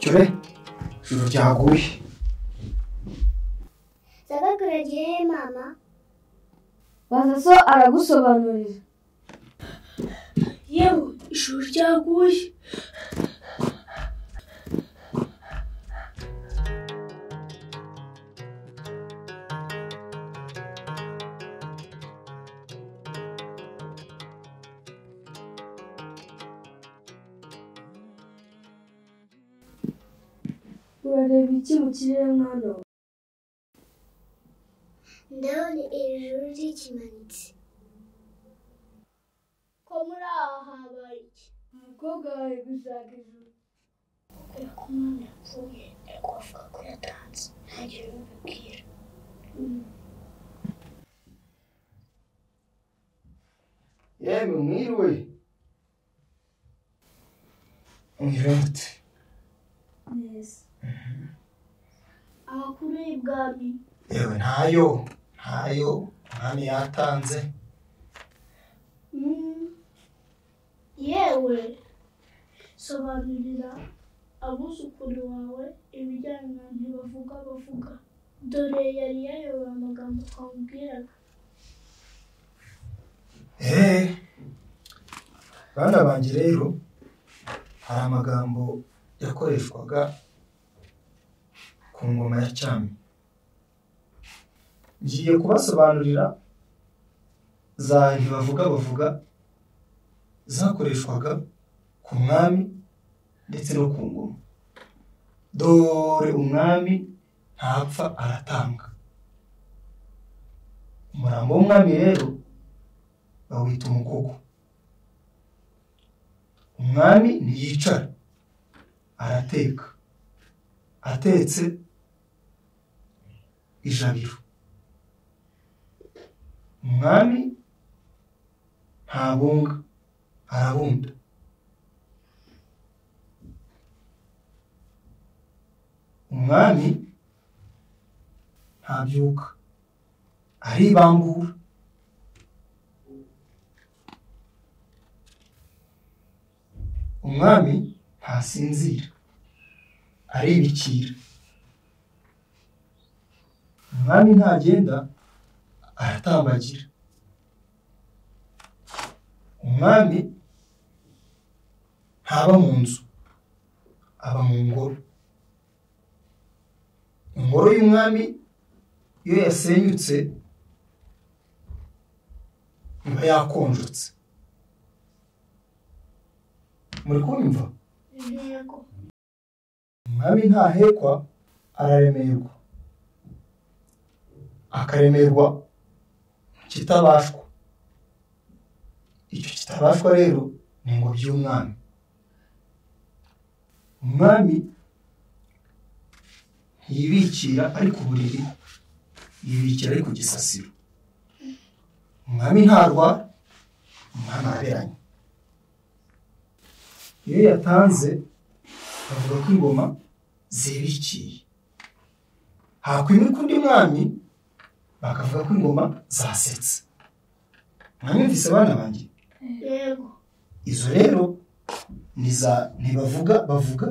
Cyore ijuru ryaguye. Zagakuragiye mama. Baza so aragusobanurira. Yewe ijuru ryaguye. Urareba iki mu kirere mwana we? Ndabona ijuru rikimanitse. Ko muri aha habaye iki? Umukobwa wawe gushaka ijuru. Kubera ko umwana yapfuye ariko bavuga ko yatanze ntagire ubibwira. Yemwe mwiriwe. Mwiriwe mute? Neza. Amakuru y'ibwami. Yewe ntayo umwami yatanze. Yewe sobanurira abuzukuru wawe ibijyanye na ntibavuga. Dore yari yayoboye amagambo twamubwiraga. Bana banjye rero hari amagambo yakoreshwaga ku ngoma ya cyami. Ngiye kubasobanurira za ntibavuga zakoreshwaga ku mwami ndetse no ku ngoma. Dore umwami ntapfa aratanga. Umurambo w'umwami rero bawita umugogo. Umwami ntiyicara arateka. Atetse ijabiro. Umwami ntabunga arabunda. Umwami ntabyuka aribambura. Umwami ntasinzira aribikira. Umwami ntagenda aratambagira. Umwami ntaba mu nzu aba mu ngoro. Ingoro y'umwami iyo yasenyutse iba yakonjotse. Muri kumva? Yego. Umwami ntahekwa araremerwa. Akaremerwa kitabashwa. Icyo kitabashwa rero ni ingobyi y'umwami. Umwami ntiyibikira ari ku buriri, yibikira ari ku gisasiro. Umwami ntarwara, umwami araberanye. Iyo yatanze bavuga ko ingoma zibikiye. Hakwimika undi mwami bakavuga ko ingoma zasetse. Mwanyumvise bana banjye? Yego. Izo rero ni za ntibavuga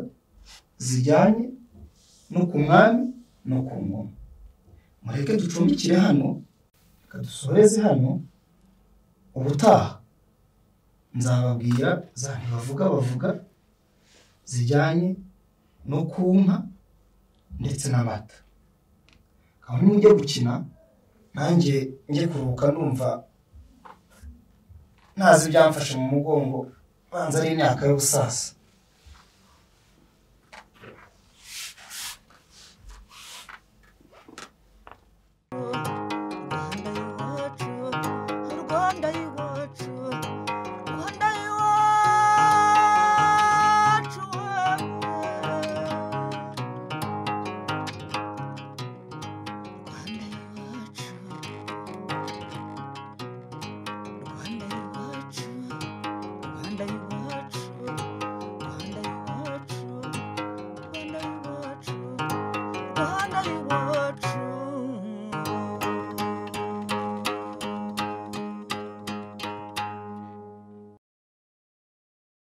zijyanye no ku mwami no ku ngoma. Mureke ducumbikire hano, kadusoreze hano. Ubutaha nzababwira za ntibavuga zijyanye no ku nka ndetse n'amata. Kandi mujye gukina nanjye njye kuruhuka numva ntazi ibyamfashe mu mugongo banza ari imyaka y'ubusasa.